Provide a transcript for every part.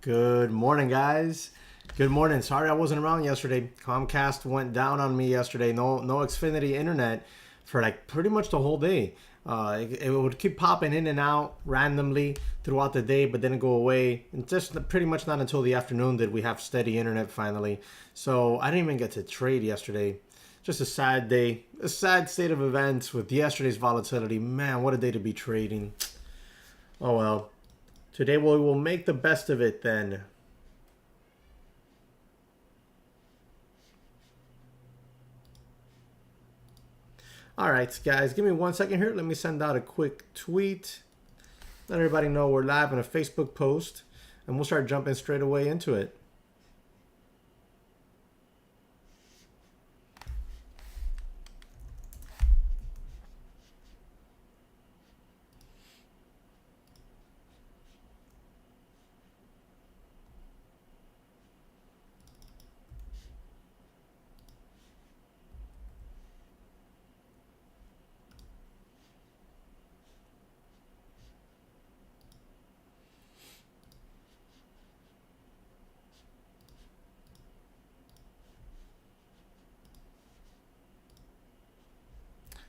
Good morning, guys. Good morning. Sorry I wasn't around yesterday. Comcast went down on me yesterday. No Xfinity internet for like pretty much the whole day. It would keep popping in and out randomly throughout the day, but then it go away. And just pretty much not until the afternoon did we have steady internet finally. So I didn't even get to trade yesterday. Just a sad day, a sad state of events with yesterday's volatility. Man, what a day to be trading. Oh well. Today we will make the best of it then. Alright guys, give me 1 second here. Let me send out a quick tweet. Let everybody know we're live on a Facebook post. And we'll start jumping straight away into it.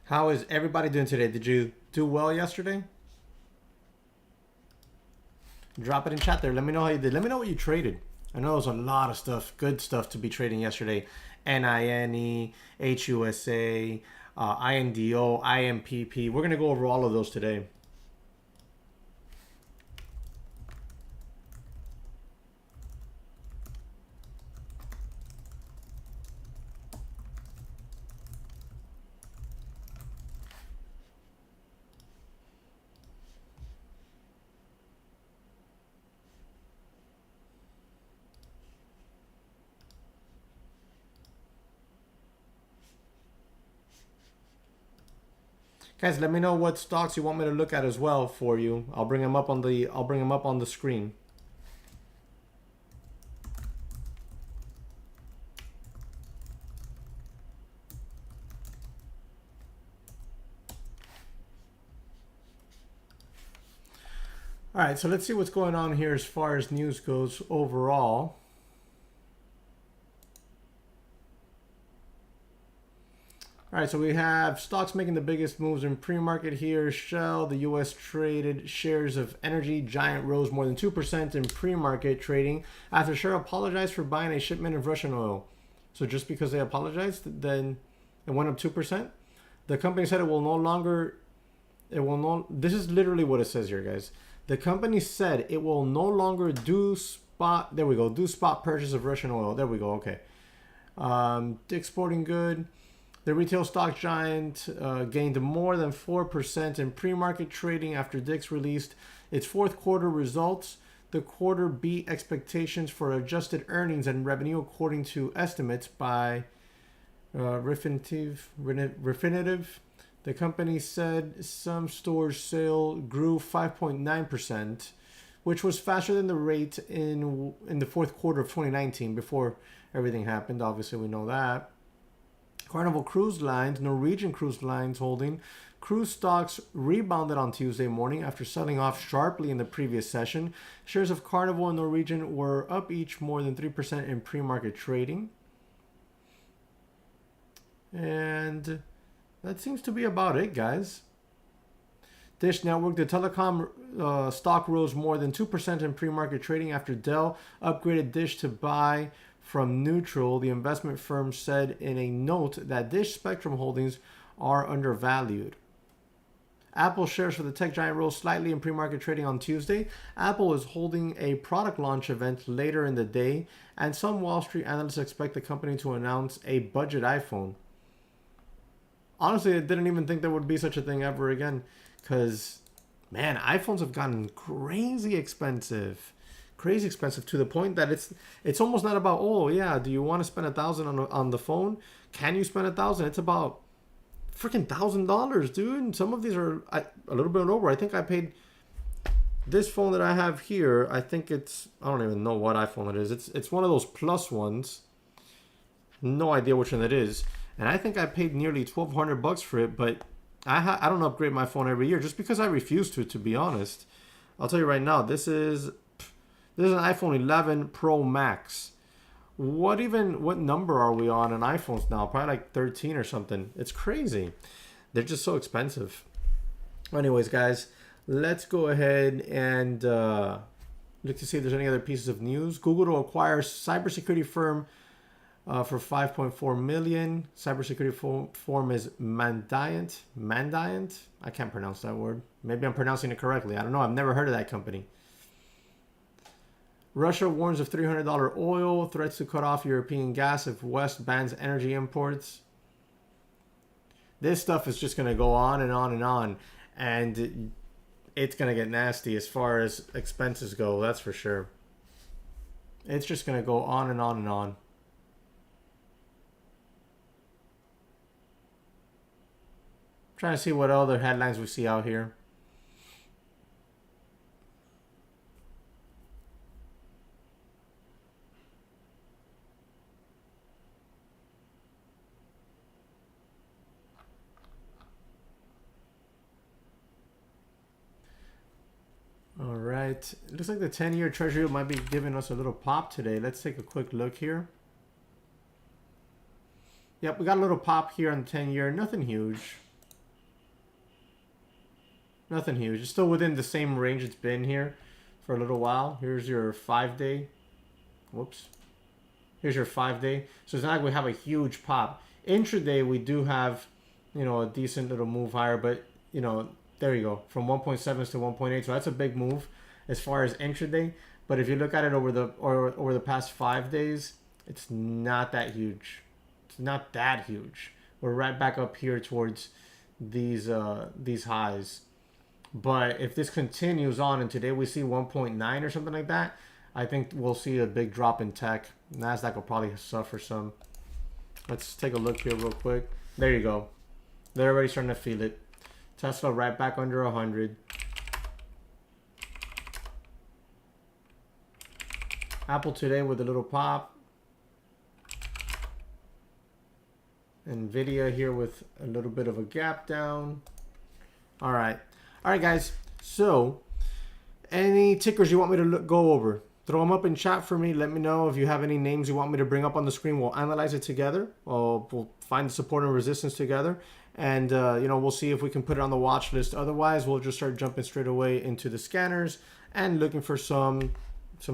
How is everybody doing today? Did you do well yesterday? Drop it in chat there. Let me know how you did. Let me know what you traded. I know there's a lot of stuff, good stuff to be trading yesterday. NINE, HUSA, INDO, IMPP. We're going to go over all of those today. Guys, let me know what stocks you want me to look at as well for you. I'll bring them up on the screen. All right, so let's see what's going on here as far as news goes overall. All right, so we have stocks making the biggest moves in pre-market here. Shell, the U.S. traded shares of energy giant rose more than 2% in pre-market trading after Shell apologized for buying a shipment of Russian oil. So just because they apologized, then it went up 2%. The company said it will no longer, this is literally what it says here, guys. The company said it will no longer do spot, there we go, do spot purchase of Russian oil. There we go, okay. Exporting good. The retail stock giant gained more than 4% in pre-market trading after DICK's released its fourth quarter results. The quarter beat expectations for adjusted earnings and revenue according to estimates by Refinitiv. The company said some stores' sale grew 5.9%, which was faster than the rate in the fourth quarter of 2019 before everything happened. Obviously, we know that. Carnival Cruise Lines, Norwegian Cruise Lines holding, cruise stocks rebounded on Tuesday morning after selling off sharply in the previous session. Shares of Carnival and Norwegian were up each more than 3% in pre-market trading. And that seems to be about it, guys. Dish Network, the telecom stock rose more than 2% in pre-market trading after Dell upgraded Dish to buy from neutral. The investment firm said in a note that Dish Spectrum holdings are undervalued. Apple shares for the tech giant rose slightly in pre-market trading on Tuesday. Apple is holding a product launch event later in the day, and some Wall Street analysts expect the company to announce a budget iPhone. Honestly, I didn't even think there would be such a thing ever again, because, man, iPhones have gotten crazy expensive to the point that it's almost not about, oh yeah, do you want to spend $1,000 on the phone? Can you spend $1,000? It's about freaking $1,000, dude. And some of these are a little bit over. I think I paid this phone that I have here. I think it's, I don't even know what iPhone it is. It's one of those plus ones. No idea which one it is. And I think I paid nearly $1,200 for it. But I don't upgrade my phone every year just because I refuse to be honest. I'll tell you right now, this is This is an iPhone 11 Pro Max. What number are we on iPhones now? Probably like 13 or something. It's crazy. They're just so expensive. Anyways, guys, let's go ahead and look to see if there's any other pieces of news. Google to acquire cybersecurity firm for 5.4 million. Cybersecurity firm is Mandiant. Mandiant? I can't pronounce that word. Maybe I'm pronouncing it correctly. I don't know. I've never heard of that company. Russia warns of $300 oil. Threats to cut off European gas if West bans energy imports. This stuff is just going to go on and on and on. And it's going to get nasty as far as expenses go. That's for sure. It's just going to go on and on and on. Trying to see what other headlines we see out here. All right. It looks like the 10-year Treasury might be giving us a little pop today. Let's take a quick look here. Yep, we got a little pop here on the 10-year. Nothing huge. Nothing huge. It's still within the same range it's been here for a little while. Here's your 5-day. Whoops. Here's your 5-day. So it's not like we have a huge pop. Intraday, we do have, you know, a decent little move higher, but, you know, there you go. From 1.7 to 1.8. So that's a big move as far as intraday. But if you look at it over the past 5 days, it's not that huge. It's not that huge. We're right back up here towards these highs. But if this continues on and today we see 1.9 or something like that, I think we'll see a big drop in tech. NASDAQ will probably suffer some. Let's take a look here real quick. There you go. They're already starting to feel it. Tesla right back under 100. Apple today with a little pop. Nvidia here with a little bit of a gap down. All right. All right, guys. So, any tickers you want me to go over? Throw them up in chat for me. Let me know if you have any names you want me to bring up on the screen. We'll analyze it together. We'll find the support and resistance together. And, you know, we'll see if we can put it on the watch list. Otherwise, we'll just start jumping straight away into the scanners and looking for some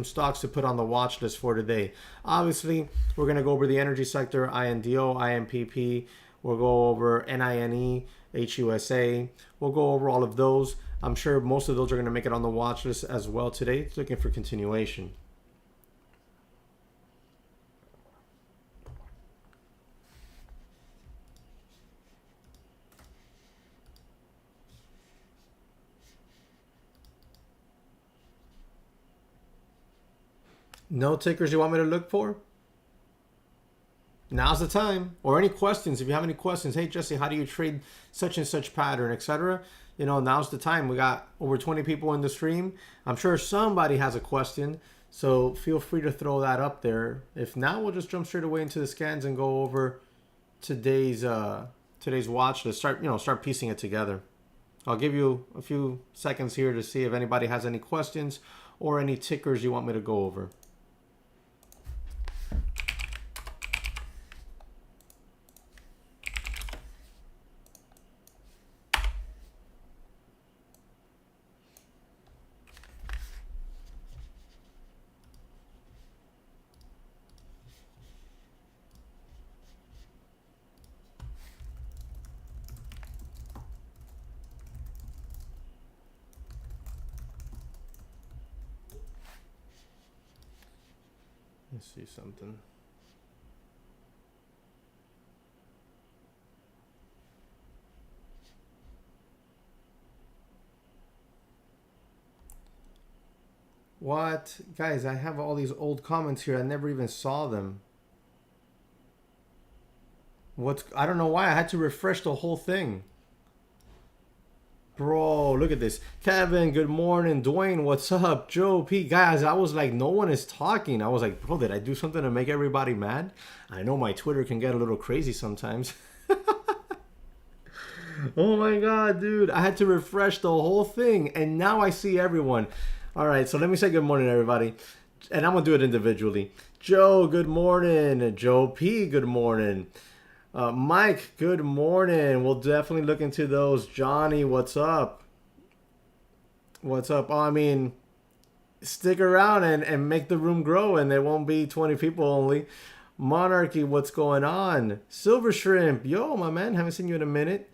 stocks to put on the watch list for today. Obviously, we're going to go over the energy sector, INDO, IMPP. We'll go over NINE, HUSA. We'll go over all of those. I'm sure most of those are going to make it on the watch list as well today. Looking for continuation. No tickers you want me to look for? Now's the time. Or any questions. If you have any questions, hey Jesse, how do you trade such and such pattern, etc.? You know, now's the time. We got over 20 people in the stream. I'm sure somebody has a question, so feel free to throw that up there. If not, we'll just jump straight away into the scans and go over today's watch list. Start piecing it together. I'll give you a few seconds here to see if anybody has any questions or any tickers you want me to go over. Let's see something. What? Guys, I have all these old comments here. I never even saw them. I don't know why. I had to refresh the whole thing. Bro, look at this. Kevin, good morning. Dwayne, what's up? Joe, Pete, guys, I was like, no one is talking. I was like, bro, did I do something to make everybody mad? I know my Twitter can get a little crazy sometimes. Oh my God, dude. I had to refresh the whole thing. And now I see everyone. All right, so let me say good morning, everybody. And I'm going to do it individually. Joe, good morning. Joe P, good morning. Mike, good morning. We'll definitely look into those. Johnny, what's up? What's up? Oh, I mean, stick around and make the room grow, and there won't be 20 people only. Monarchy, what's going on? Silver Shrimp, yo, my man, haven't seen you in a minute.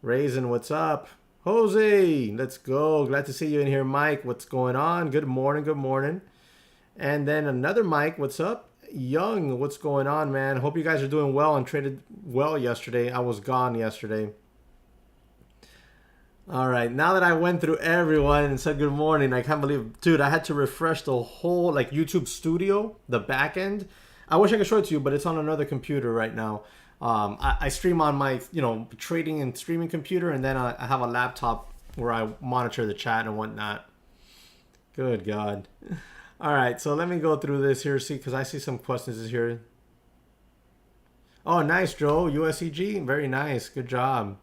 Raisin, what's up? Jose, let's go. Glad to see you in here. Mike, what's going on? Good morning, good morning. And then another Mike, what's up? Young, what's going on, man? Hope you guys are doing well and traded well yesterday. I was gone yesterday. All right, now that I went through everyone and said good morning, I can't believe, dude, I had to refresh the whole like YouTube Studio, the back end. I wish I could show it to you, but it's on another computer right now. I stream on my, trading and streaming computer, and then I have a laptop where I monitor the chat and whatnot. Good God. All right, so let me go through this here, see, because I see some questions here. Oh, nice, Joe. USEG, very nice. Good job.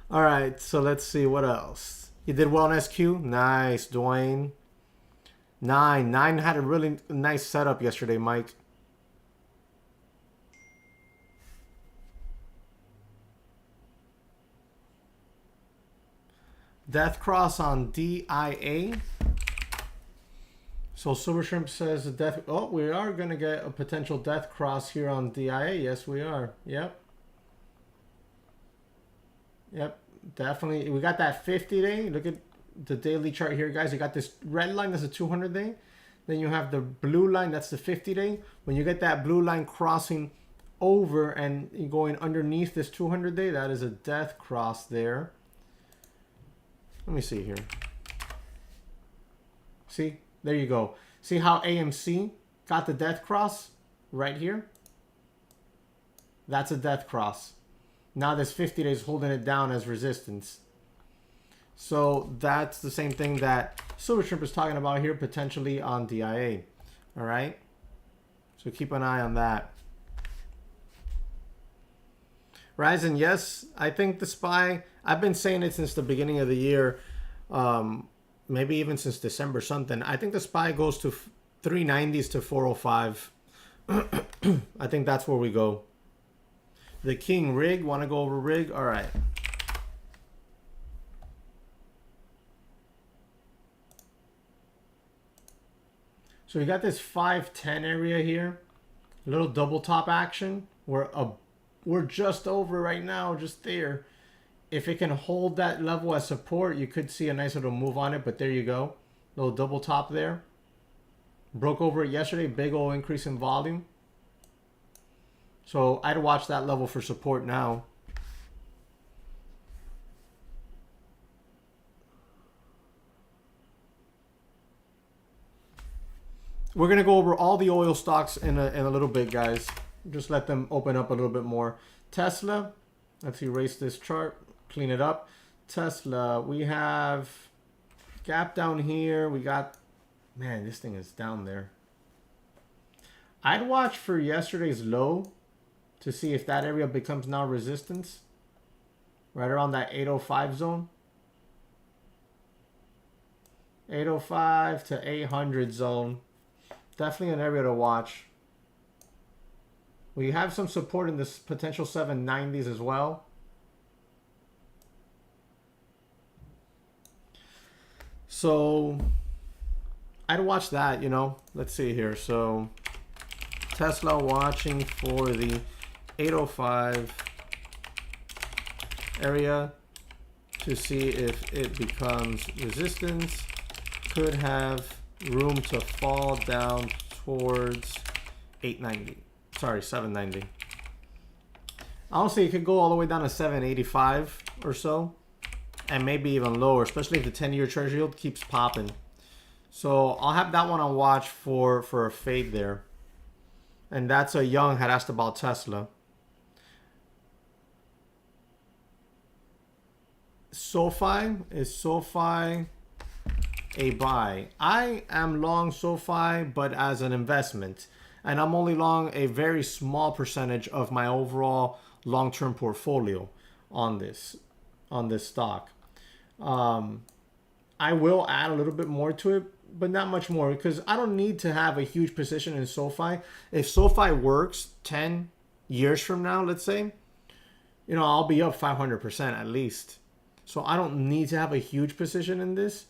All right, so let's see what else. You did well on SQ. Nice, Dwayne. Nine had a really nice setup yesterday, Mike. Death Cross on DIA. So Silver Shrimp says the death. Oh, we are gonna get a potential Death Cross here on DIA. Yes, we are. Yep. Yep, definitely. We got that 50-day. Look at the daily chart here, guys. You got this red line, that's a 200-day. Then you have the blue line, that's the 50-day. When you get that blue line crossing over and going underneath this 200-day, that is a death cross there. Let me see here. See, there you go. See how AMC got the death cross right here? That's a death cross. Now this 50 days holding it down as resistance. So that's the same thing that Silver Shrimp is talking about here, potentially on DIA. All right. So keep an eye on that. Ryzen, yes, I think the SPY, I've been saying it since the beginning of the year, maybe even since December something. I think the SPY goes to 390s to 405. I think that's where we go. The King rig, want to go over rig? All right. So you got this 510 area here, a little double top action. We're just over right now, just there. If it can hold that level as support, you could see a nice little move on it, but there you go. Little double top there. Broke over it yesterday, big old increase in volume. So I'd watch that level for support now. We're going to go over all the oil stocks in a little bit, guys. Just let them open up a little bit more. Tesla, let's erase this chart, clean it up. Tesla, we have gap down here. We got, man, this thing is down there. I'd watch for yesterday's low to see if that area becomes now resistance. Right around that 805 zone. 805 to 800 zone. Definitely an area to watch. We have some support in this potential 790s as well. So I'd watch that, Let's see here. So Tesla watching for the 805 area to see if it becomes resistance. Could have room to fall down towards 890. Sorry, 790. Honestly, it could go all the way down to 785 or so, and maybe even lower, especially if the 10-year treasury yield keeps popping. So I'll have that one on watch for a fade there. And that's a Young had asked about Tesla. SoFi, is SoFi a buy. I am long SoFi, but as an investment. And I'm only long a very small percentage of my overall long-term portfolio on this stock. I will add a little bit more to it, but not much more, because I don't need to have a huge position in SoFi. If SoFi works 10 years from now, let's say, you know, I'll be up 500% at least. So I don't need to have a huge position in this.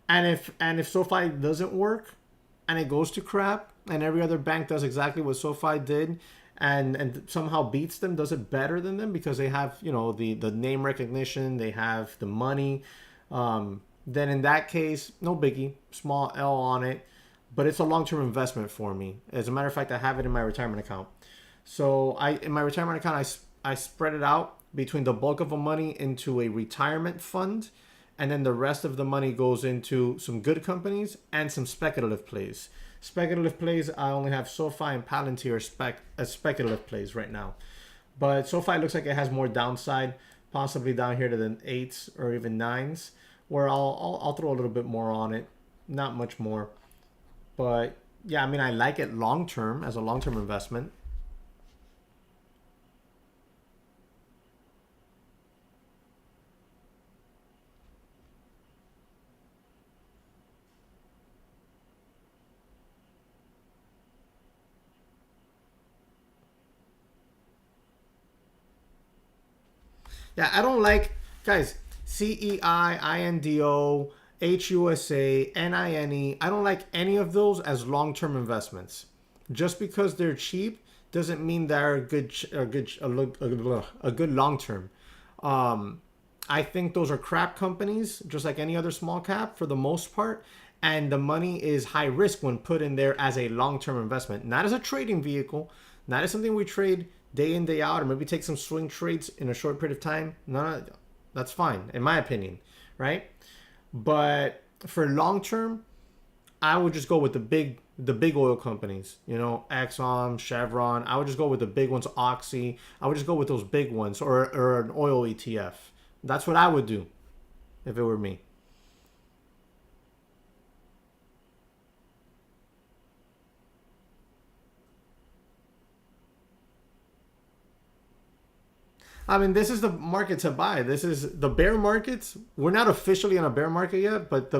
And if SoFi doesn't work and it goes to crap and every other bank does exactly what SoFi did and somehow beats them, does it better than them because they have, you know, the name recognition, they have the money, then in that case, no biggie, small L on it, but it's a long-term investment for me. As a matter of fact, I have it in my retirement account. So in my retirement account, I spread it out between the bulk of the money into a retirement fund, and then the rest of the money goes into some good companies and some speculative plays. Speculative plays, I only have SoFi and Palantir as speculative plays right now. But SoFi looks like it has more downside, possibly down here to the 8s or even 9s, where I'll throw a little bit more on it. Not much more. But yeah, I mean, I like it long-term as a long-term investment. Yeah, I don't like, guys, CEIINDO, HUSA, NINE. I don't like any of those as long-term investments. Just because they're cheap doesn't mean they're a good long-term. I think those are crap companies, just like any other small cap for the most part. And the money is high risk when put in there as a long-term investment, not as a trading vehicle, not as something we trade day in, day out, or maybe take some swing trades in a short period of time. No, that's fine, in my opinion, right? But for long term, I would just go with the big oil companies, you know, Exxon, Chevron. I would just go with the big ones, Oxy. I would just go with those big ones, or an oil ETF. That's what I would do if it were me. I mean, this is the market to buy. This is the bear markets. We're not officially in a bear market yet, but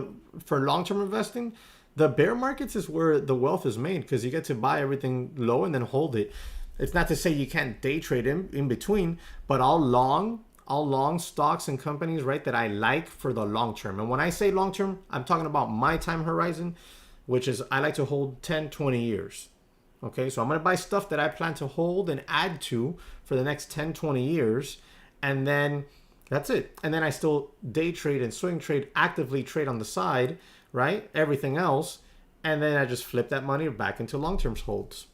for long-term investing, the bear markets is where the wealth is made because you get to buy everything low and then hold it. It's not to say you can't day trade in between, but I'll long stocks and companies, right, that I like for the long term. And when I say long term, I'm talking about my time horizon, which is I like to hold 10, 20 years. Okay, so I'm going to buy stuff that I plan to hold and add to for the next 10, 20 years. And then that's it. And then I still day trade and swing trade, actively trade on the side, right? Everything else. And then I just flip that money back into long-term holds.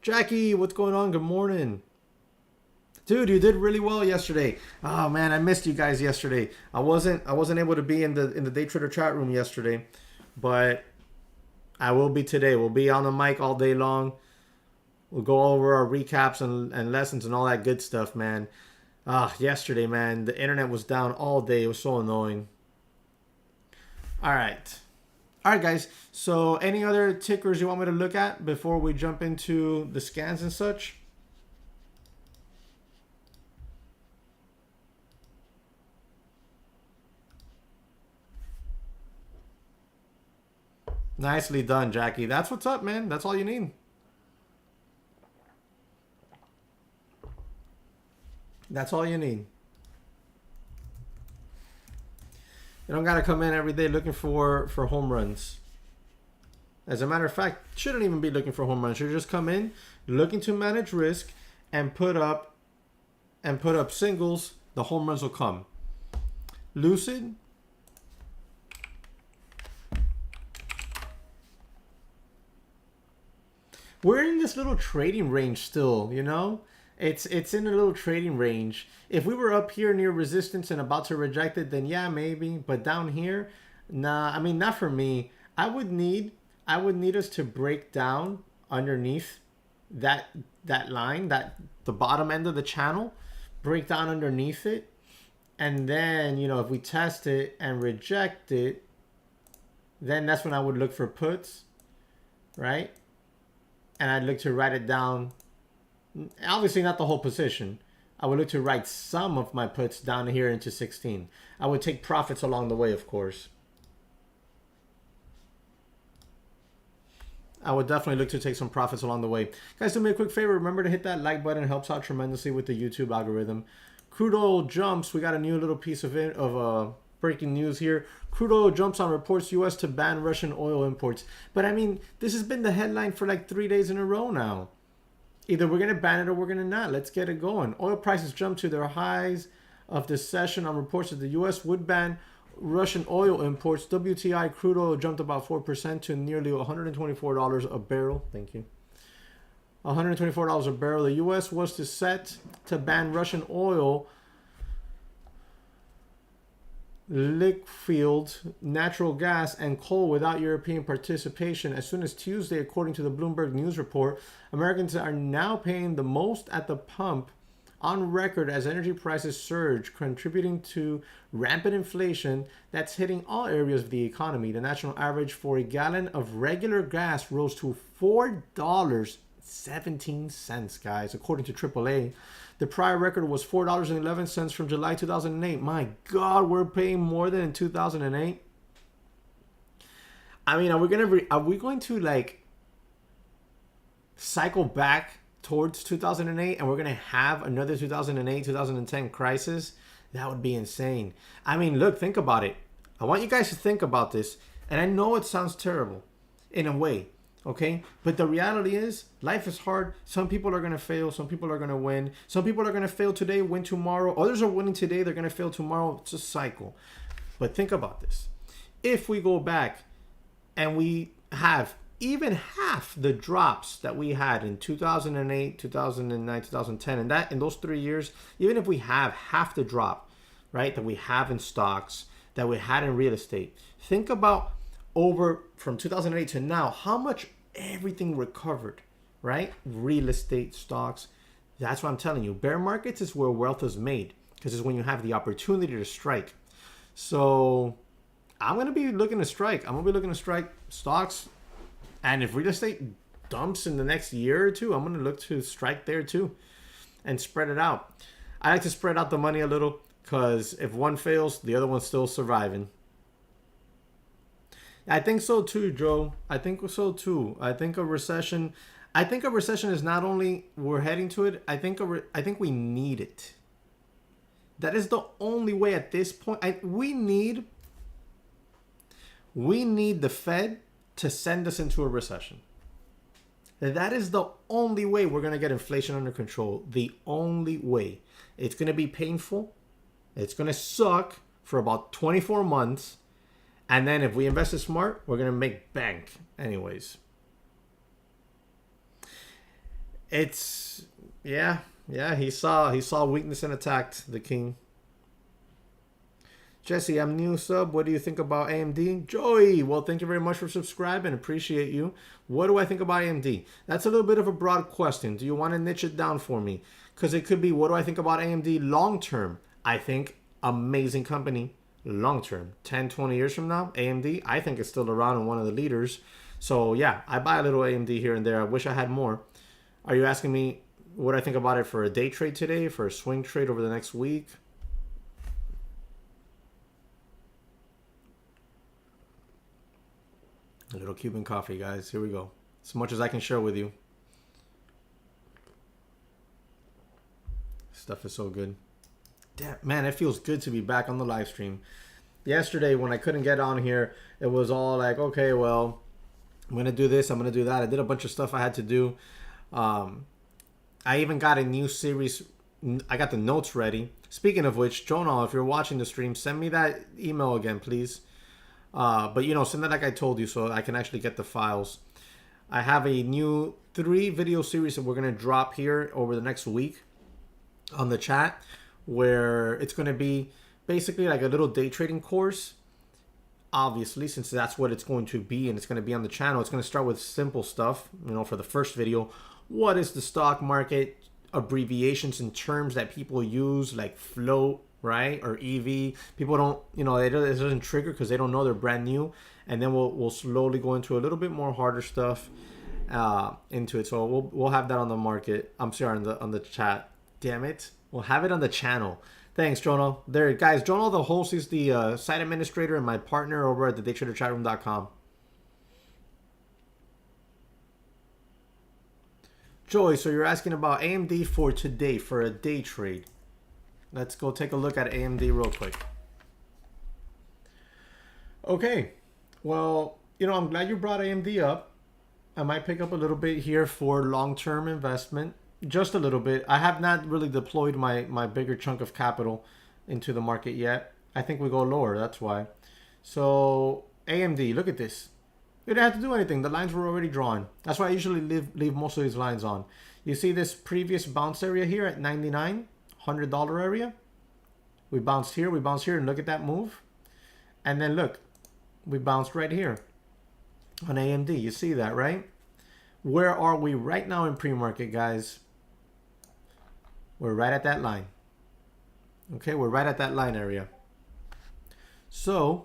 Jackie, what's going on? Good morning. Dude, you did really well yesterday. Oh man, I missed you guys yesterday. I wasn't able to be in the day trader chat room yesterday, but I will be today. We'll be on the mic all day long. We'll go over our recaps and lessons and all that good stuff, man. Yesterday, man, the internet was down all day. It was so annoying. All right. All right, guys. So any other tickers you want me to look at before we jump into the scans and such? Nicely done, Jackie. That's what's up, man. That's all you need. That's all you need. You don't gotta come in every day looking for home runs. As a matter of fact, shouldn't even be looking for home runs. You just come in looking to manage risk and put up singles. The home runs will come. Lucid. We're in this little trading range still, you know? It's in a little trading range. If we were up here near resistance and about to reject it, then yeah, maybe. But down here, nah, I mean, not for me. I would need us to break down underneath that line, that the bottom end of the channel, break down underneath it, And then, you know, if we test it and reject it, then that's when I would look for puts, right? And I'd look to write it down. Obviously not the whole position. I would look to write some of my puts down here into 16. I would take profits along the way, of course. I would definitely look to take some profits along the way. Guys, do me a quick favor. Remember to hit that like button. It helps out tremendously with the YouTube algorithm. Crude oil jumps. We got a new little piece of breaking news here. Crude oil jumps on reports U.S. to ban Russian oil imports. But I mean, this has been the headline for like 3 days in a row now. Either we're going to ban it or we're going to not. Let's get it going. Oil prices jumped to their highs of the session on reports that the U.S. would ban Russian oil imports. WTI crude oil jumped about 4% to nearly $124 a barrel. Thank you. $124 a barrel. The U.S. was set to ban Russian oil, liquefied natural gas, and coal without European participation as soon as Tuesday, according to the Bloomberg News report. Americans are now paying the most at the pump on record as energy prices surge, contributing to rampant inflation that's hitting all areas of the economy. The national average for a gallon of regular gas rose to $4.17, guys, according to AAA. The prior record was $4.11 from July 2008. My God, we're paying more than in 2008. I mean, are we going to like cycle back towards 2008 and we're going to have another 2008 2010 crisis? That would be insane. I mean, look, think about it. I want you guys to think about this, and I know it sounds terrible in a way, okay? But the reality is life is hard. Some people are going to fail, some people are going to win, some people are going to fail today, win tomorrow. Others are winning today, they're going to fail tomorrow. It's a cycle. But think about this. If we go back and we have even half the drops that we had in 2008, 2009, 2010, and that in those 3 years, even if we have half the drop, right, that we have in stocks, that we had in real estate, think about over from 2008 to now, how much everything recovered, right? Real estate, stocks. That's what I'm telling you. Bear markets is where wealth is made, because it's when you have the opportunity to strike. So I'm going to be looking to strike. I'm going to be looking to strike stocks. And if real estate dumps in the next year or two, I'm going to look to strike there too and spread it out. I like to spread out the money a little because if one fails, the other one's still surviving. I think so too, Joe. I think so too. I think a recession is not only we're heading to it, I think we need it. That is the only way at this point. We need the Fed to send us into a recession. That is the only way we're going to get inflation under control. The only way. It's going to be painful. It's going to suck for about 24 months. And then if we invest it smart, we're going to make bank anyways. It's, yeah, he saw weakness and attacked the king. Jesse, I'm new sub. What do you think about AMD? Joey, well, thank you very much for subscribing. Appreciate you. What do I think about AMD? That's a little bit of a broad question. Do you want to niche it down for me? Because it could be, what do I think about AMD long term? I think amazing company long term. 10, 20 years from now, AMD, I think it's still around and one of the leaders. So yeah, I buy a little AMD here and there. I wish I had more. Are you asking me what I think about it for a day trade today, for a swing trade over the next week? A little Cuban coffee, guys. Here we go. As much as I can share with you. Stuff is so good. Damn, man, it feels good to be back on the live stream. Yesterday, when I couldn't get on here, it was all like, okay, well, I'm going to do this, I'm going to do that. I did a bunch of stuff I had to do. I even got a new series. I got the notes ready. Speaking of which, Jonah, if you're watching the stream, send me that email again, please. But, you know, send that like I told you so I can actually get the files. I have a new 3 video series that we're going to drop here over the next week on the chat, where it's going to be basically like a little day trading course. Obviously, since that's what it's going to be and it's going to be on the channel, it's going to start with simple stuff. You know, for the first video, what is the stock market? Abbreviations and terms that people use like float, right? Or EV. People don't, it doesn't trigger because they don't know they're brand new. And then we'll slowly go into a little bit more harder stuff into it. So we'll have that on the market. I'm sorry, on the chat. Damn it. We'll have it on the channel. Thanks, Jono. There, guys. Jono, the host, is the site administrator and my partner over at the daytraderchatroom.com. Joy, so you're asking about AMD for today, for a day trade. Let's go take a look at AMD real quick. Okay. Well, I'm glad you brought AMD up. I might pick up a little bit here for long-term investment. Just a little bit. I have not really deployed my bigger chunk of capital into the market yet. I think we go lower, that's why. So AMD, look at this. You didn't have to do anything. The lines were already drawn. That's why I usually leave most of these lines on. You see this previous bounce area here at 99, $100 area? We bounced here, and look at that move. And then look, we bounced right here on AMD. You see that, right? Where are we right now in pre-market, guys? We're right at that line. Okay, we're right at that line area. So,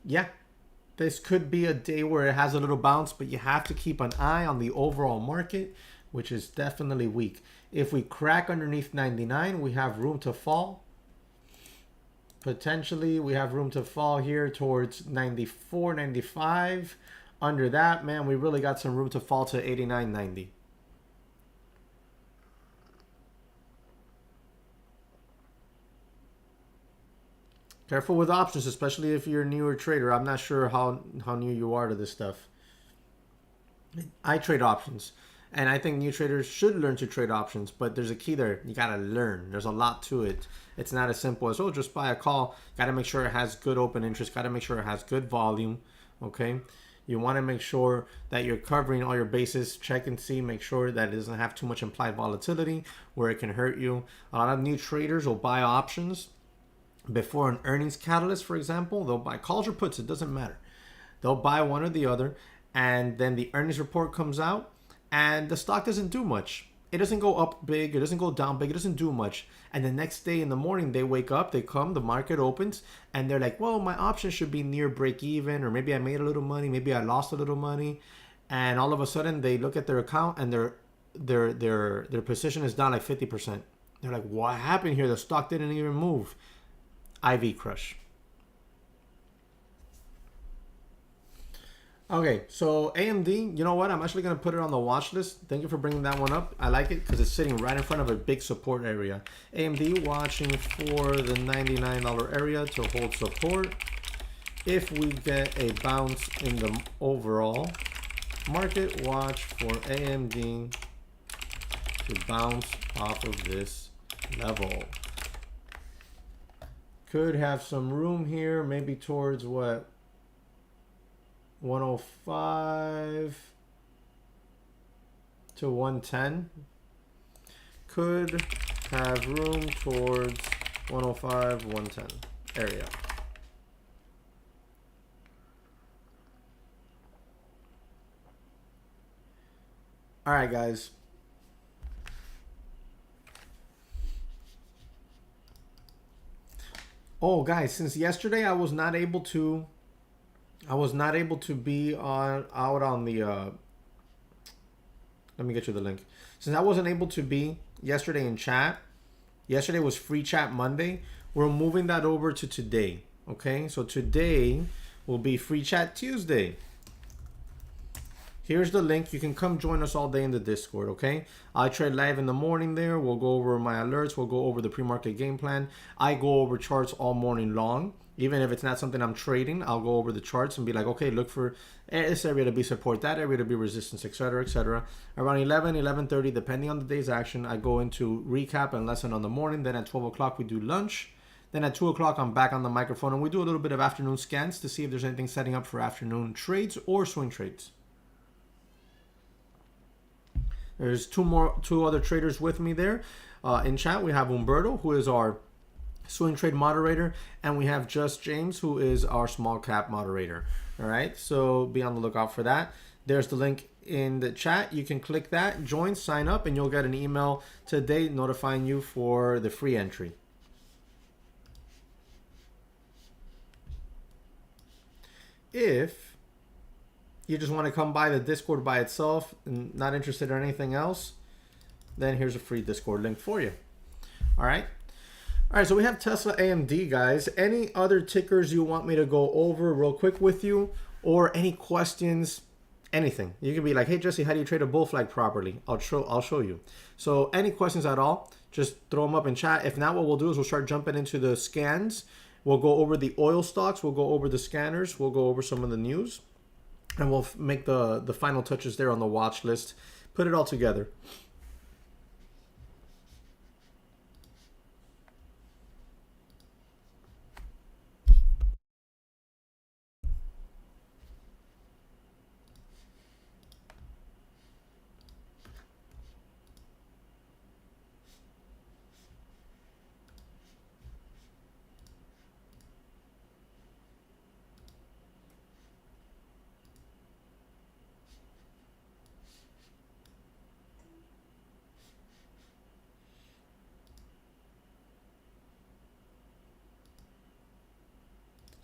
yeah, this could be a day where it has a little bounce, but you have to keep an eye on the overall market, which is definitely weak. If we crack underneath 99, we have room to fall. Potentially, we have room to fall here towards 94, 95. Under that, man, we really got some room to fall to 89, 90. Careful with options, especially if you're a newer trader. I'm not sure how new you are to this stuff. I trade options, and I think new traders should learn to trade options, but there's a key there. You got to learn. There's a lot to it. It's not as simple as, oh, just buy a call. Got to make sure it has good open interest. Got to make sure it has good volume, okay? You want to make sure that you're covering all your bases. Check and see. Make sure that it doesn't have too much implied volatility where it can hurt you. A lot of new traders will buy options before an earnings catalyst, for example. They'll buy calls or puts. It doesn't matter. They'll buy one or the other. And then the earnings report comes out and the stock doesn't do much. It doesn't go up big. It doesn't go down big. It doesn't do much. And the next day in the morning, they wake up, they come, the market opens, and they're like, well, my option should be near break even, or maybe I made a little money, maybe I lost a little money. And all of a sudden they look at their account and their position is down like 50%. They're like, what happened here? The stock didn't even move. IV crush. Okay, so AMD, you know what? I'm actually going to put it on the watch list. Thank you for bringing that one up. I like it because it's sitting right in front of a big support area. AMD watching for the $99 area to hold support. If we get a bounce in the overall market, watch for AMD to bounce off of this level. Could have some room here, maybe towards what? 105 to 110. Could have room towards 105, 110 area. All right, guys. Oh, guys, since yesterday I was not able to be out on the let me get you the link. Since I wasn't able to be yesterday in chat, yesterday was free chat Monday, we're moving that over to today. Okay, so today will be free chat Tuesday. Here's the link. You can come join us all day in the Discord, okay? I trade live in the morning there. We'll go over my alerts. We'll go over the pre-market game plan. I go over charts all morning long. Even if it's not something I'm trading, I'll go over the charts and be like, okay, look for this area to be support, that area to be resistance, etc., etc. Around 11, 11:30, depending on the day's action, I go into recap and lesson on the morning. Then at 12 o'clock, we do lunch. Then at 2 o'clock, I'm back on the microphone, and we do a little bit of afternoon scans to see if there's anything setting up for afternoon trades or swing trades. There's two other traders with me there in chat. We have Humberto, who is our swing trade moderator, and we have Just James, who is our small cap moderator. All right, so be on the lookout for that. There's the link in the chat. You can click that, join, sign up, and you'll get an email today notifying you for the free entry. if you just want to come by the Discord by itself and not interested in anything else, then here's a free Discord link for you. All right. All right, so we have Tesla AMD, guys. Any other tickers you want me to go over real quick with you, or any questions, anything? You can be like, hey, Jesse, how do you trade a bull flag properly? I'll show you. So any questions at all, just throw them up in chat. If not, what we'll do is we'll start jumping into the scans. We'll go over the oil stocks. We'll go over the scanners. We'll go over some of the news. And we'll make the final touches there on the watch list. Put it all together.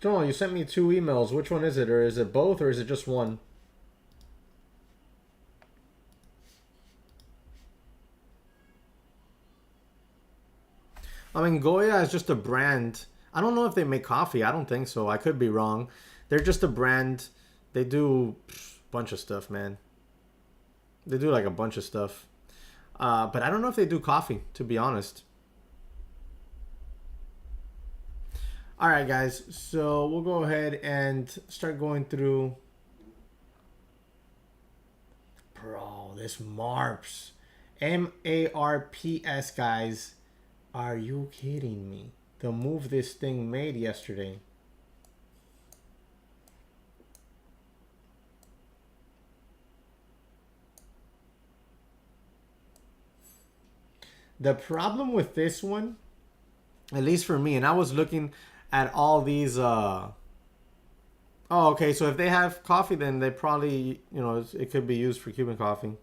Joel, you sent me 2 emails. Which one is it? Or is it both? Or is it just one? I mean, Goya is just a brand. I don't know if they make coffee. I don't think so. I could be wrong. They're just a brand. They do a bunch of stuff, man. They do like a bunch of stuff. But I don't know if they do coffee, to be honest. All right, guys. So we'll go ahead and start going through. Bro, this MARPS. MARPS, guys. Are you kidding me? The move this thing made yesterday. The problem with this one, at least for me, and I was looking at all these oh, okay, so if they have coffee, then they probably, you know, it could be used for Cuban coffee.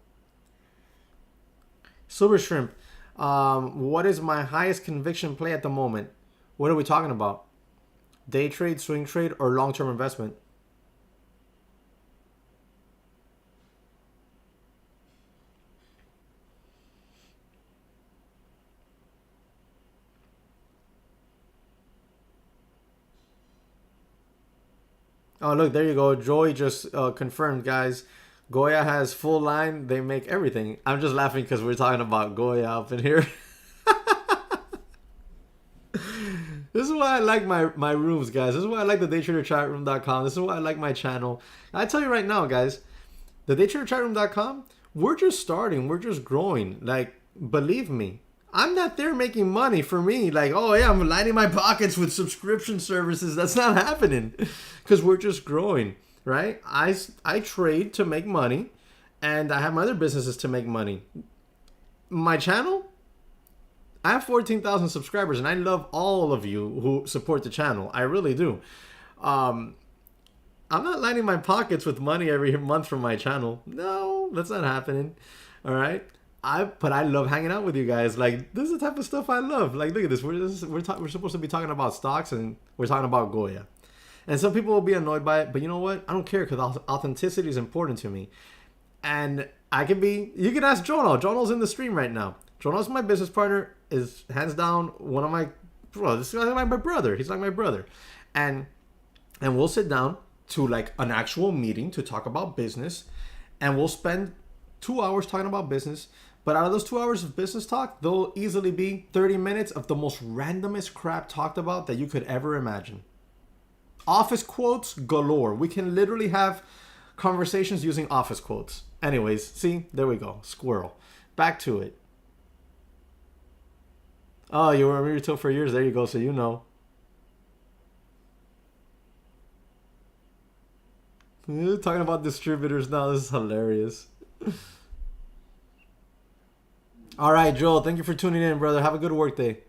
Silver Shrimp. What is my highest conviction play at the moment? What are we talking about? Day trade, swing trade, or long-term investment? Oh, look, there you go. Joey just confirmed, guys. Goya has full line. They make everything. I'm just laughing because we're talking about Goya up in here. This is why I like my rooms, guys. This is why I like the daytraderchatroom.com. This is why I like my channel. I tell you right now, guys, the daytraderchatroom.com, we're just starting. We're just growing. Like, believe me, I'm not there making money for me. Like, oh yeah, I'm lining my pockets with subscription services. That's not happening because we're just growing, right? I trade to make money, and I have my other businesses to make money. My channel, I have 14,000 subscribers, and I love all of you who support the channel. I really do. I'm not lining my pockets with money every month from my channel. No, that's not happening. All right. But I love hanging out with you guys. Like, this is the type of stuff I love. Like, look at this. We're supposed to be talking about stocks, and we're talking about Goya. And some people will be annoyed by it, but you know what? I don't care because authenticity is important to me. And you can ask Jono. Jono's in the stream right now. Jono's my business partner, is hands down one of my, bro, this is like my brother. He's like my brother. And we'll sit down to like an actual meeting to talk about business, and we'll spend 2 hours talking about business. But out of those 2 hours of business talk, there'll easily be 30 minutes of the most randomest crap talked about that you could ever imagine. Office quotes galore. We can literally have conversations using office quotes. Anyways, see, there we go. Squirrel. Back to it. Oh, you were retail for years. There you go. So you know. Talking about distributors now. This is hilarious. All right, Joel. Thank you for tuning in, brother. Have a good work day.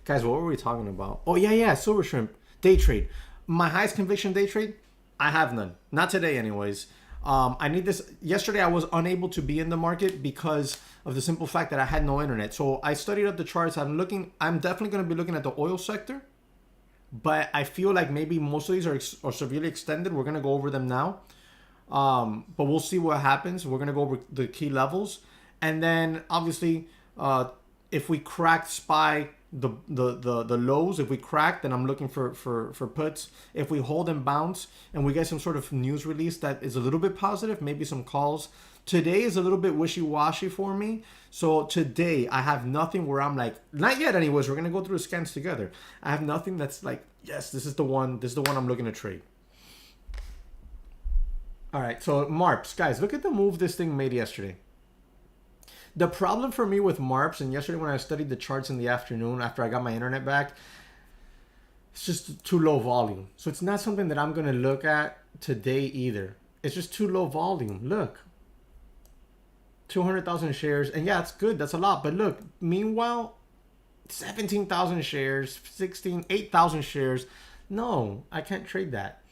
Guys, what were we talking about? Oh, yeah. Silver Shrimp. Day trade. My highest conviction day trade? I have none. Not today, anyways. I need this. Yesterday, I was unable to be in the market because of the simple fact that I had no internet. So I studied up the charts. I'm definitely going to be looking at the oil sector. but I feel like maybe most of these are severely extended. We're gonna go over them now, but we'll see what happens. We're gonna go over the key levels, and then obviously, if we crack SPY the lows, if we crack, then I'm looking for puts. If we hold and bounce and we get some sort of news release that is a little bit positive, maybe some calls. Today is a little bit wishy-washy for me. So today I have nothing where I'm like, not yet anyways, we're gonna go through the scans together. I have nothing that's like, yes, this is the one I'm looking to trade. All right, so MARPs, guys, look at the move this thing made yesterday. The problem for me with MARPs, and yesterday when I studied the charts in the afternoon after I got my internet back, it's just too low volume. So it's not something that I'm going to look at today either. It's just too low volume. Look, 200,000 shares. And yeah, it's good. That's a lot. But look, meanwhile, 17,000 shares, 8,000 shares. No, I can't trade that.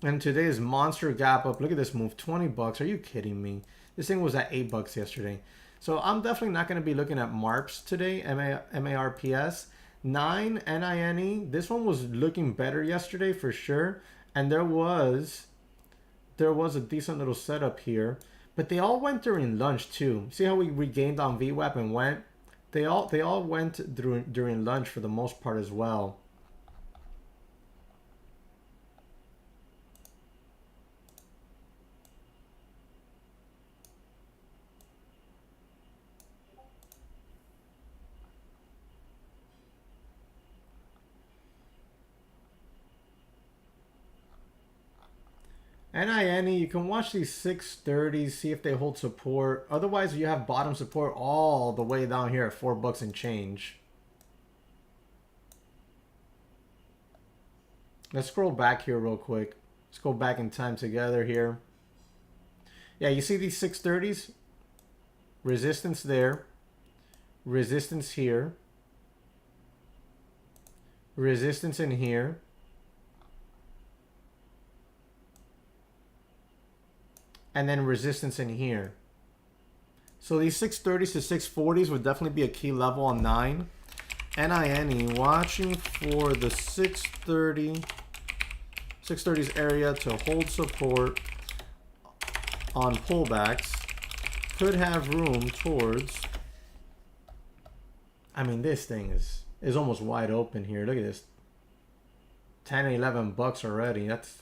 And today's monster gap up. Look at this move, 20 bucks. Are you kidding me? This thing was at 8 bucks yesterday. So I'm definitely not going to be looking at MARPs today, MARPS. 9, NINE. This one was looking better yesterday for sure. And there was a decent little setup here. But they all went during lunch too. See how we regained on VWAP and went? They all went during lunch for the most part as well. NINE, you can watch these 630s, see if they hold support. Otherwise, you have bottom support all the way down here at 4 bucks and change. Let's scroll back here real quick. Let's go back in time together here. Yeah, you see these 630s? Resistance there. Resistance here. Resistance in here. And then resistance in here. So these 630s to 640s would definitely be a key level on 9. NINE, watching for the 630s area to hold support on pullbacks. Could have room towards, I mean, this thing is almost wide open here. Look at this. 10, 11 bucks already. That's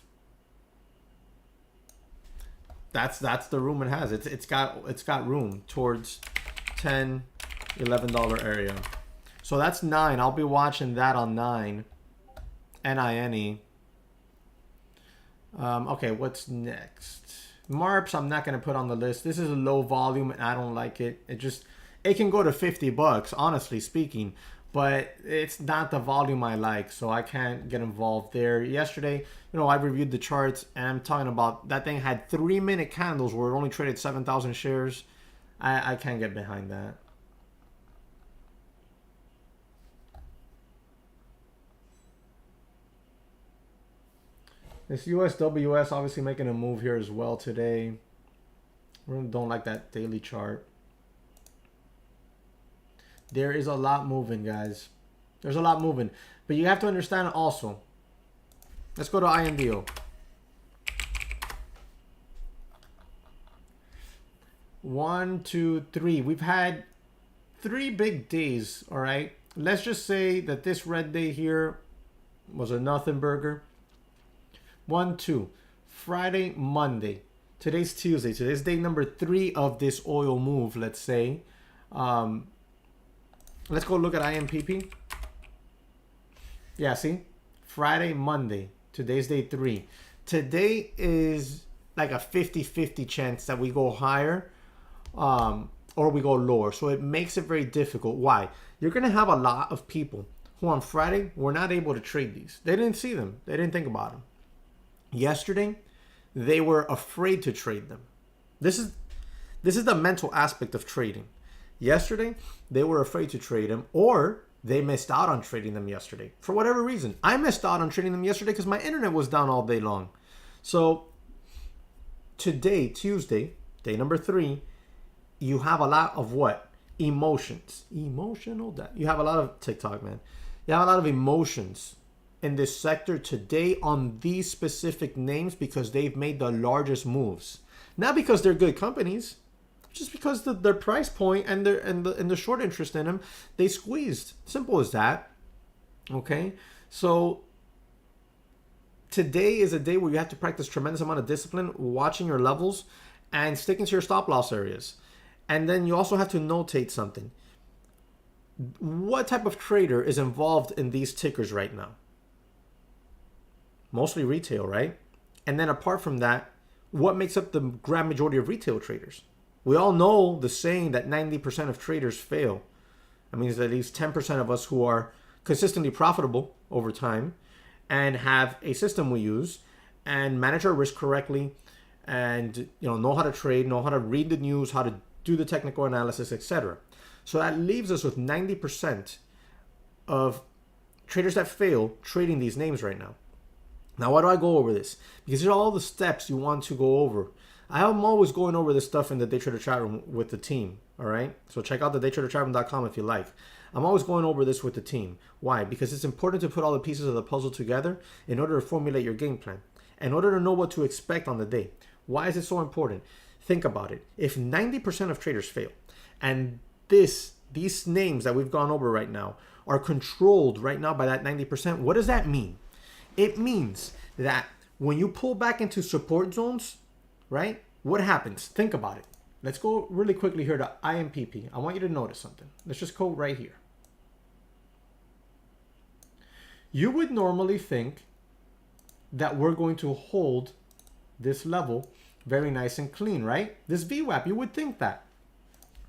the room it has. It's got room towards $10, $11 area. So that's 9. I'll be watching that on 9. NINE. Okay, what's next? MARPs, I'm not gonna put on the list. This is a low volume and I don't like it. It can go to 50 bucks, honestly speaking, but it's not the volume I like, so I can't get involved there. Yesterday, I reviewed the charts and I'm talking about that thing had 3-minute candles where it only traded 7,000 shares. I can't get behind that. This USWS obviously making a move here as well today. Really don't like that daily chart. There is a lot moving, guys. There's a lot moving. But you have to understand also. Let's go to INDO. 1, 2, 3. We've had 3 big days, all right? Let's just say that this red day here was a nothing burger. 1, 2. Friday, Monday. Today's Tuesday. Today's day number 3 of this oil move, let's say. Let's go look at IMPP. Yeah, see? Friday, Monday. Today's day 3. Today is like a 50-50 chance that we go higher or we go lower. So it makes it very difficult. Why? You're going to have a lot of people who on Friday were not able to trade these. They didn't see them. They didn't think about them. Yesterday, they were afraid to trade them. This is the mental aspect of trading. Yesterday, they were afraid to trade them, or they missed out on trading them yesterday. For whatever reason. I missed out on trading them yesterday because my internet was down all day long. So, today, Tuesday, day number 3, you have a lot of what? Emotions. Emotional. You have a lot of TikTok, man. You have a lot of emotions in this sector today on these specific names because they've made the largest moves. Not because they're good companies, just because their price point and the short interest in them, they squeezed. Simple as that. Okay, so today is a day where you have to practice tremendous amount of discipline, watching your levels, and sticking to your stop loss areas. And then you also have to notate something. What type of trader is involved in these tickers right now? Mostly retail, right? And then apart from that, what makes up the grand majority of retail traders? We all know the saying that 90% of traders fail. That means at least 10% of us who are consistently profitable over time and have a system we use and manage our risk correctly and know how to trade, know how to read the news, how to do the technical analysis, etc. So that leaves us with 90% of traders that fail trading these names right now. Now, why do I go over this? Because these are all the steps you want to go over. I'm always going over this stuff in the Day Trader chat room with the team, all right? So check out the daytraderchatroom.com if you like. I'm always going over this with the team. Why? Because it's important to put all the pieces of the puzzle together in order to formulate your game plan, in order to know what to expect on the day. Why is it so important? Think about it. If 90% of traders fail, and these names that we've gone over right now are controlled right now by that 90%, what does that mean? It means that when you pull back into support zones, right, what happens? Think about it. Let's go really quickly here to IMPP. I want you to notice something. Let's just go right here. You would normally think that we're going to hold this level very nice and clean, right? This VWAP, you would think that.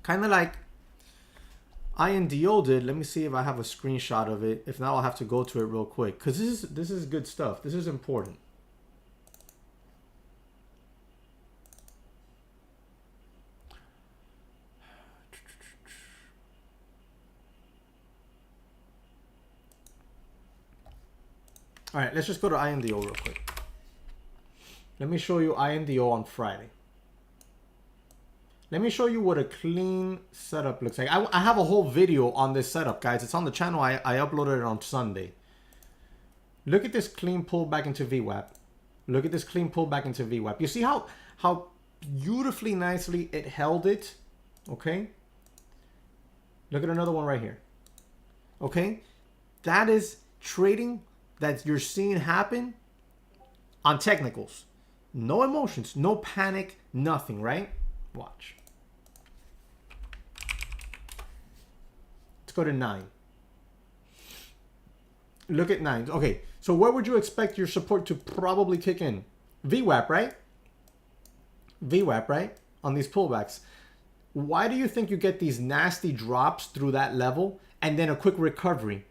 Kind of like INDO did. Let me see if I have a screenshot of it. If not, I'll have to go to it real quick because this is good stuff. This is important. All right, let's just go to INDO real quick. Let me show you INDO on Friday. Let me show you what a clean setup looks like. I have a whole video on this setup, guys. It's on the channel. I uploaded it on Sunday. Look at this clean pullback into VWAP. Look at this clean pullback into VWAP. You see how beautifully nicely it held it? Okay. Look at another one right here. Okay. That is trading that you're seeing happen on technicals. No emotions, no panic, nothing, right? Watch. Let's go to 9. Look at 9. Okay, so where would you expect your support to probably kick in? VWAP, right? VWAP, right? On these pullbacks. Why do you think you get these nasty drops through that level and then a quick recovery?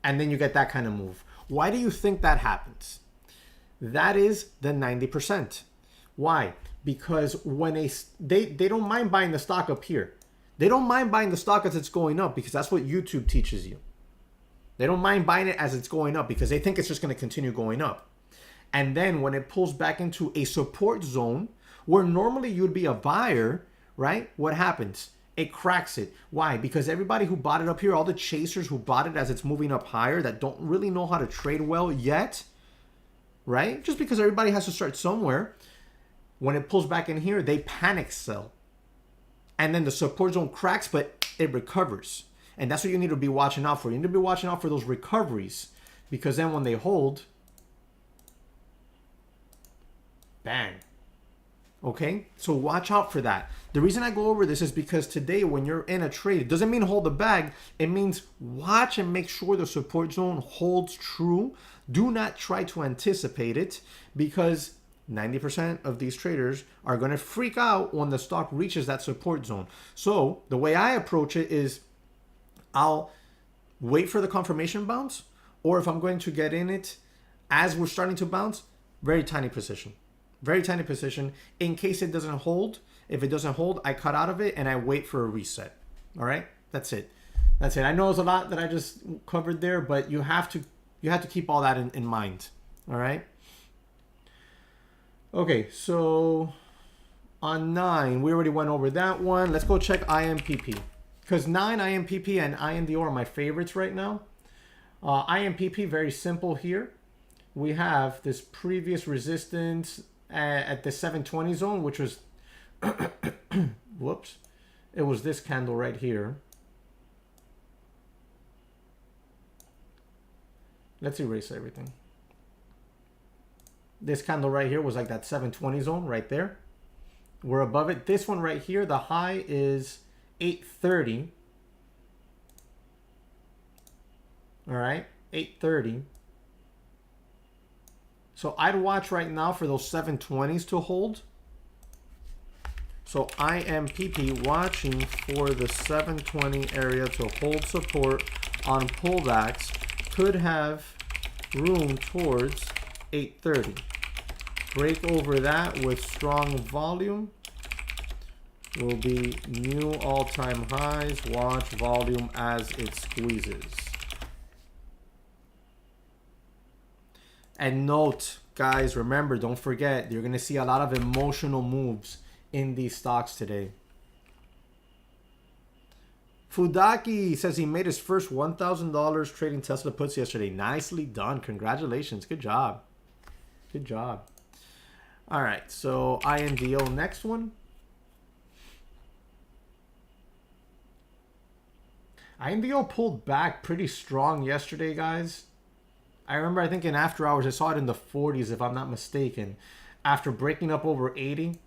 And then you get that kind of move. Why do you think that happens? That is the 90%. Why? Because when they don't mind buying the stock up here. They don't mind buying the stock as it's going up because that's what YouTube teaches you. They don't mind buying it as it's going up because they think it's just going to continue going up. And then when it pulls back into a support zone where normally you'd be a buyer, right? What happens? It cracks it. Why? Because everybody who bought it up here, all the chasers who bought it as it's moving up higher that don't really know how to trade well yet, right? Just because everybody has to start somewhere. When it pulls back in here, they panic sell. And then the support zone cracks, but it recovers. And that's what you need to be watching out for. You need to be watching out for those recoveries. Because then when they hold, bang. Okay? So watch out for that. The reason I go over this is because today when you're in a trade, it doesn't mean hold the bag. It means watch and make sure the support zone holds true. Do not try to anticipate it because 90% of these traders are going to freak out when the stock reaches that support zone. So the way I approach it is I'll wait for the confirmation bounce, or if I'm going to get in it as we're starting to bounce, very tiny position. Very tiny position in case it doesn't hold. If it doesn't hold, I cut out of it and I wait for a reset. All right, that's it. That's it. I know it's a lot that I just covered there, but you have to keep all that in mind. All right. Okay, so on 9, we already went over that one. Let's go check IMPP because 9, IMPP, and INDO are my favorites right now. IMPP, very simple here. We have this previous resistance at the 720 zone, which was, whoops, it was this candle right here. Let's erase everything. This candle right here was like that 720 zone right there. We're above it. This one right here, the high is 830. All right, 830. So I'd watch right now for those 720s to hold. So IMPP watching for the 720 area to hold support on pullbacks. Could have room towards 830. Break over that with strong volume. Will be new all-time highs. Watch volume as it squeezes. And note, guys, remember, don't forget, you're going to see a lot of emotional moves in these stocks today. Fudaki says he made his first $1,000 trading Tesla puts yesterday. Nicely done. Congratulations. Good job. Good job. All right, so INDO, next one. INDO pulled back pretty strong yesterday, guys. I remember, I think in after hours, I saw it in the 40s, if I'm not mistaken. After breaking up over 80,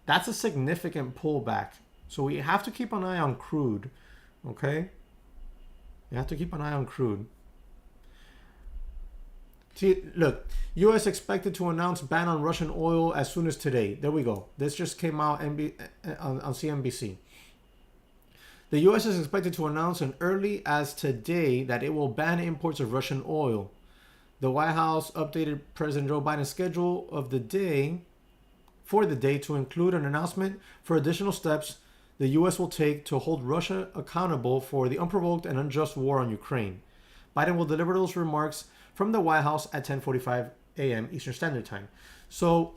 that's a significant pullback. So we have to keep an eye on crude, okay? You have to keep an eye on crude. See, look, U.S. expected to announce ban on Russian oil as soon as today. There we go. This just came out on CNBC. The U.S. is expected to announce as early as today that it will ban imports of Russian oil. The White House updated President Joe Biden's schedule of the day for the day to include an announcement for additional steps the U.S. will take to hold Russia accountable for the unprovoked and unjust war on Ukraine. Biden will deliver those remarks from the White House at 10:45 a.m. Eastern Standard Time. So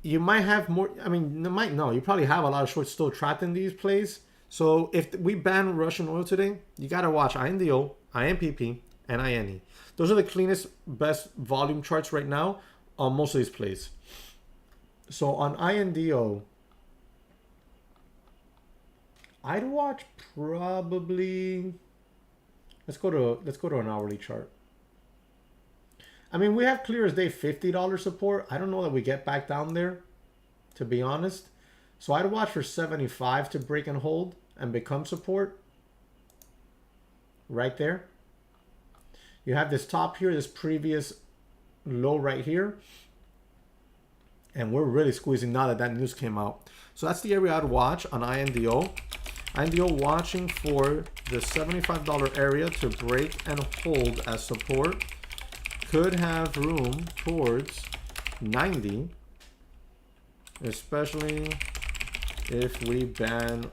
you might have more, I mean, you probably have a lot of shorts still trapped in these plays. So if we ban Russian oil today, you got to watch INDO, IMPP, and INE. Those are the cleanest, best volume charts right now on most of these plays. So on INDO, I'd watch probably, let's go to an hourly chart. I mean, we have clear as day $50 support. I don't know that we get back down there, to be honest. So I'd watch for 75 to break and hold and become support. Right there. You have this top here, this previous low right here. And we're really squeezing now that that news came out. So that's the area I'd watch on INDO. INDO watching for the $75 area to break and hold as support. Could have room towards 90, especially if we ban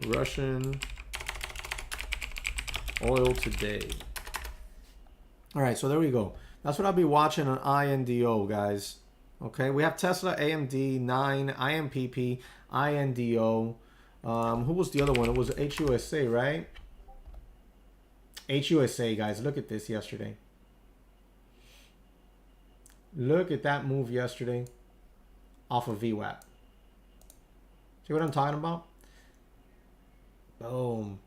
Russian oil today. All right, so there we go. That's what I'll be watching on INDO, guys. Okay, we have Tesla, AMD, 9, IMPP, INDO. Who was the other one? It was HUSA, right? HUSA, guys. Look at this yesterday. Look at that move yesterday off of VWAP. See what I'm talking about? Boom.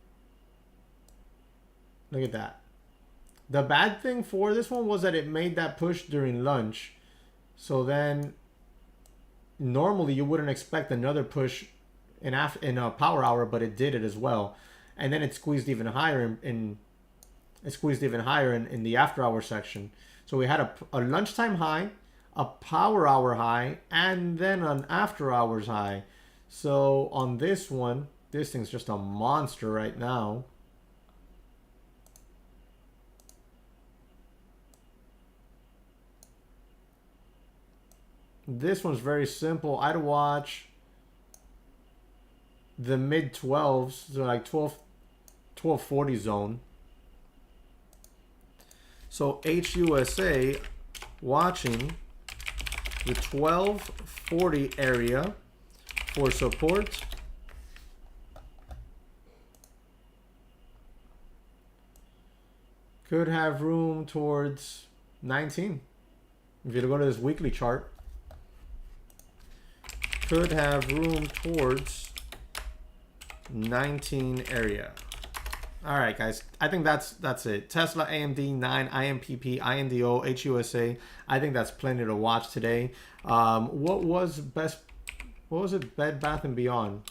Look at that. The bad thing for this one was that it made that push during lunch. So then normally you wouldn't expect another push in a power hour, but it did it as well. And then it squeezed even higher in the after hour section. So we had a lunchtime high, a power hour high, and then an after hours high. So on this one, this thing's just a monster right now. This one's very simple. I'd watch the mid 12s, so like 1240 zone. So HUSA watching the 1240 area for support. Could have room towards 19. If you go to this weekly chart, could have room towards 19 area. All right, guys. I think that's it. Tesla, AMD, 9, IMPP, INDO, HUSA. I think that's plenty to watch today. What was it? Bed Bath and Beyond.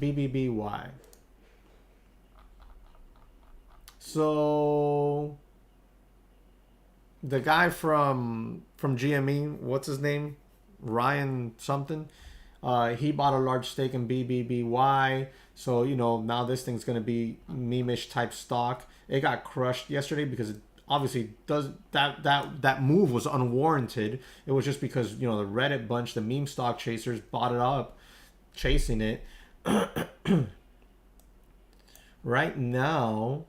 BBBY. So the guy from GME, what's his name? Ryan something. He bought a large stake in BBBY. So, you know, now this thing's going to be meme-ish type stock. It got crushed yesterday because it obviously does that move was unwarranted. It was just because, you know, the Reddit bunch, the meme stock chasers bought it up, chasing it. Right now,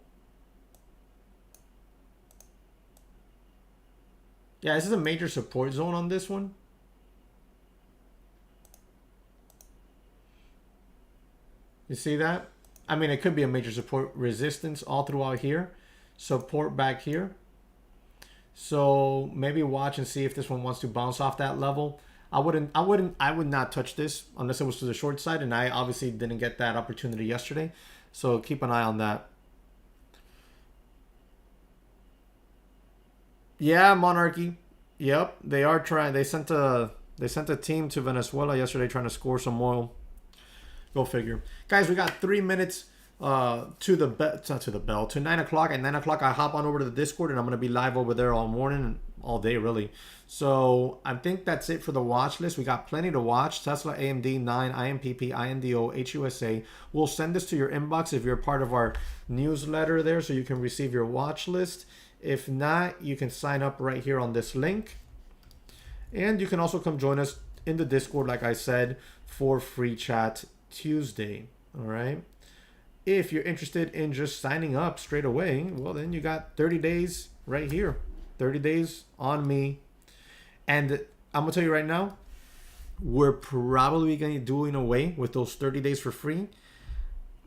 yeah, this is a major support zone on this one. You see that? I mean, it could be a major support, resistance all throughout here, support back here. So maybe watch and see if this one wants to bounce off that level. I would not touch this unless it was to the short side, and I obviously didn't get that opportunity yesterday. So keep an eye on that. Yeah, Monarchy. Yep, they are trying. They sent a team to Venezuela yesterday trying to score some oil. Go figure. Guys, we got 3 minutes to 9 o'clock. At 9 o'clock, I hop on over to the Discord, and I'm going to be live over there all morning and all day, really. So I think that's it for the watch list. We got plenty to watch. Tesla, AMD, 9, IMPP, INDO, HUSA. We'll send this to your inbox if you're part of our newsletter there, so you can receive your watch list. If not, you can sign up right here on this link. And you can also come join us in the Discord, like I said, for free chat Tuesday. All right. If you're interested in just signing up straight away, well, then you got 30 days right here. 30 days on me. And I'm going to tell you right now, we're probably going to be doing away with those 30 days for free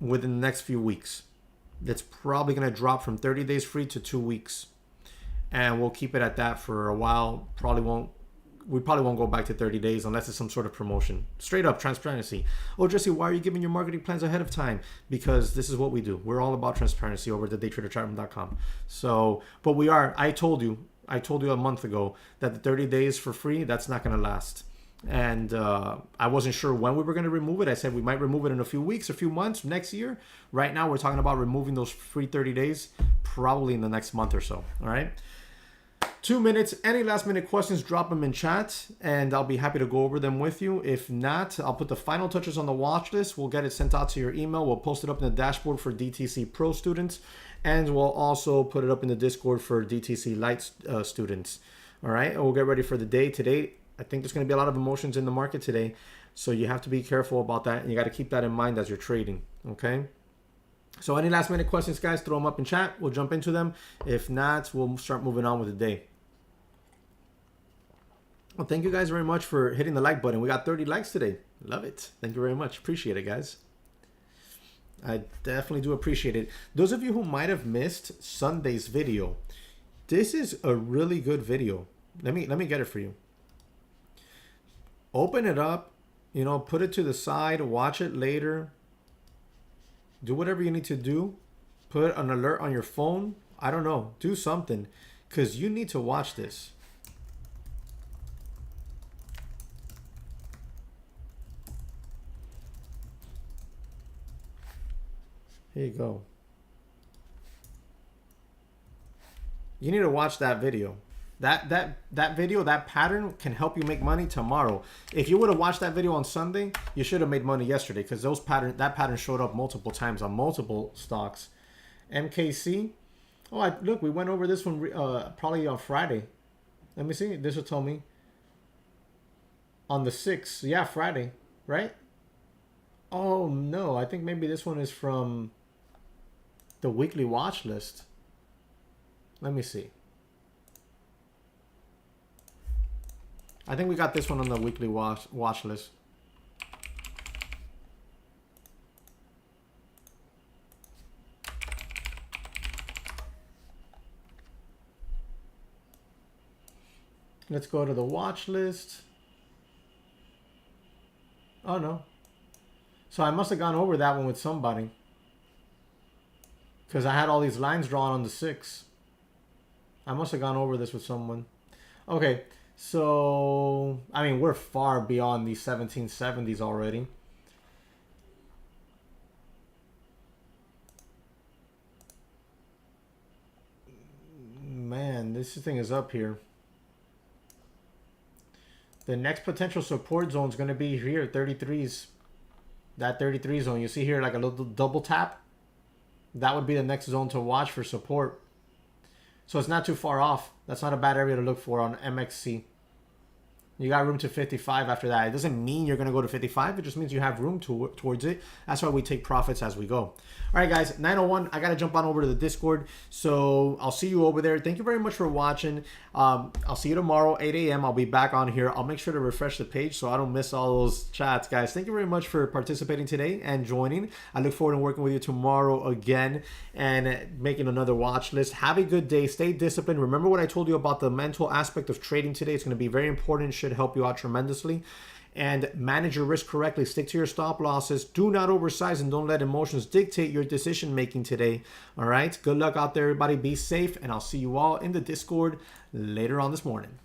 within the next few weeks. That's probably going to drop from 30 days free to 2 weeks. And we'll keep it at that for a while. We probably won't go back to 30 days unless it's some sort of promotion. Straight up transparency. Oh, Jesse, why are you giving your marketing plans ahead of time? Because this is what we do. We're all about transparency over at daytraderchatroom.com. So, but we are. I told you a month ago that the 30 days for free, that's not going to last. And I wasn't sure when we were going to remove it. I said we might remove it in a few weeks, a few months, next year. Right now, we're talking about removing those free 30 days probably in the next month or so. All right. 2 minutes. Any last minute questions, drop them in chat and I'll be happy to go over them with you. If not, I'll put the final touches on the watch list. We'll get it sent out to your email. We'll post it up in the dashboard for DTC Pro students, and we'll also put it up in the Discord for DTC Lite students. All right. And we'll get ready for the day. Today, I think there's going to be a lot of emotions in the market today. So you have to be careful about that. And you got to keep that in mind as you're trading. Okay. So any last minute questions, guys, throw them up in chat. We'll jump into them. If not, we'll start moving on with the day. Well, thank you guys very much for hitting the like button. We got 30 likes today. Love it. Thank you very much. Appreciate it, guys. I definitely do appreciate it. Those of you who might have missed Sunday's video, this is a really good video. Let me get it for you. Open it up, you know, put it to the side, watch it later. Do whatever you need to do. Put an alert on your phone. I don't know. Do something, because you need to watch this. Here you go. You need to watch that video. That video, that pattern can help you make money tomorrow. If you would have watched that video on Sunday, you should have made money yesterday, because that pattern showed up multiple times on multiple stocks. MKC. Oh, look, we went over this one probably on Friday. Let me see. This will tell me. On the 6th. Yeah, Friday. Right? Oh, no. I think maybe this one is from the weekly watch list. Let me see. I think we got this one on the weekly watch list. Let's go to the watch list. Oh no. So I must have gone over that one with somebody. Because I had all these lines drawn on the 6. I must have gone over this with someone. Okay, so I mean we're far beyond the 1770s already. Man, this thing is up here. The next potential support zone is going to be here, 33s. That 33 zone. You see here like a little double tap? That would be the next zone to watch for support. So it's not too far off. That's not a bad area to look for on MXC. You got room to 55 after that. It doesn't mean you're going to go to 55. It just means you have room towards it. That's why we take profits as we go. All right, guys, 9:01. I got to jump on over to the Discord. So I'll see you over there. Thank you very much for watching. I'll see you tomorrow, 8 a.m. I'll be back on here. I'll make sure to refresh the page so I don't miss all those chats, guys. Thank you very much for participating today and joining. I look forward to working with you tomorrow again and making another watch list. Have a good day. Stay disciplined. Remember what I told you about the mental aspect of trading today. It's going to be very important. Should help you out tremendously. And manage your risk correctly. Stick to your stop losses. Do not oversize and don't let emotions dictate your decision making today. All right. Good luck out there, everybody. Be safe. And I'll see you all in the Discord later on this morning.